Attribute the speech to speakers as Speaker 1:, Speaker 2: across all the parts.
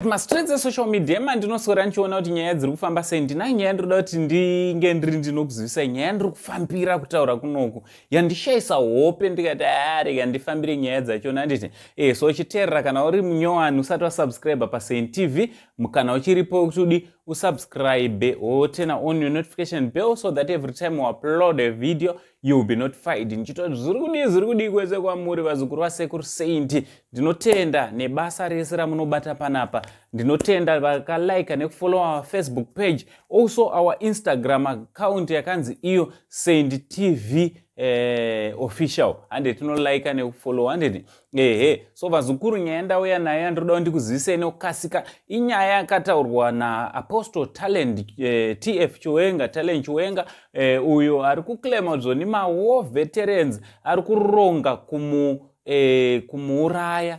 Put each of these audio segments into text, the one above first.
Speaker 1: Mastrengths esocial media mandinoswera ndichiona kuti nyaya dziri kufamba sei. Ndinayo nyaya ndoda kuti ndinge ndiri ndinokuzivisa nyaya ndiri kufambira kutaura kunoku yandishaisa hope ndikati rega ndifambire nyaya dzachona nditi so uchiteerera kana uri munyowani usati wasubscribe paSaint TV kana uchiripo kuti usubscribe turn on your notification bell so that every time we upload a video you will be notified. Nchito zviri kudi kwese kwamuri vazukuru vasekuru Saint. Ndinotenda nebasa rese ramunobata panapa. Ndinotenda vakalike nekufollow our Facebook page, also our Instagram account yakanzi iyo Saint TV official. Ande tinolike nekufollow andeni. So vazukuru nyaya ndauya nayo ndoda ndikuzivisa inokasika inyaya yakataurwa na Apostle Talent TF Chiwenga, Talent Chiwenga uyo ari kuclaima dzoni ma war veterans ari kuronga kumuuraya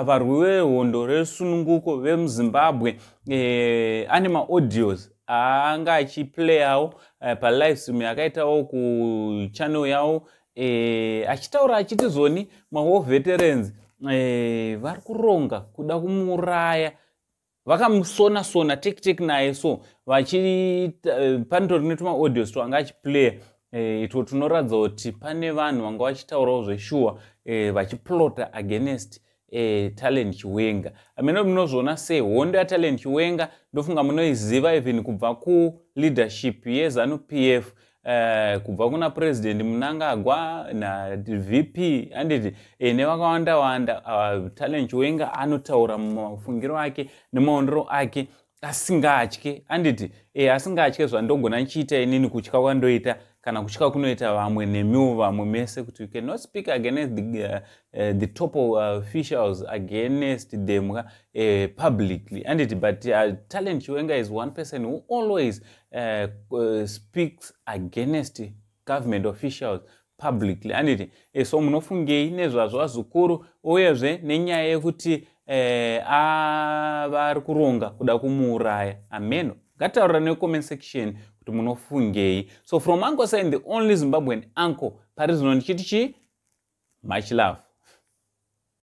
Speaker 1: varwi vehondo resununguko vemuZimbabwe. Ane maaudios anga achiplayawo palive stream yakaitawo kuchannel yawo achitaura achiti zoni ma war veterans vari kuronga kuda kumuuraya, vakamusona tek naye, so panditori netuma audios twanga achiplaya itwo tunoratidza kuti pane vanhu vanga vachitaurawo zveshuwa vachiplota against Talent Chiwenga. Amene munozviona sei hondo yaTalent Chiwenga ndofunga munoiziva even kubva kuleadership yeZANU-PF, kubva kuna president Mnangagwa na VP anditi nevakawanda Talent Chiwenga anotaura mumafungiro ake nemaondero ake asingatye anditi asingatye zvandogona nchiita inini kutya kwandoita kana kutya kunoita vamwe nemiwo vamwe mese kuti you cannot speak against the top officials against them publicly anditi, but Talent Chiwenga is one person who always speaks against government officials publicly anditi. So munofungei nezvazvo vazukuru uyezve nenyaya yekuti vari kuronga kuda kumuuraya. Amen. Ngataurira necomment section kuti munofungei. So from Uncle Saint, the only Zimbabwean uncle, parizino ndichiti chi much love.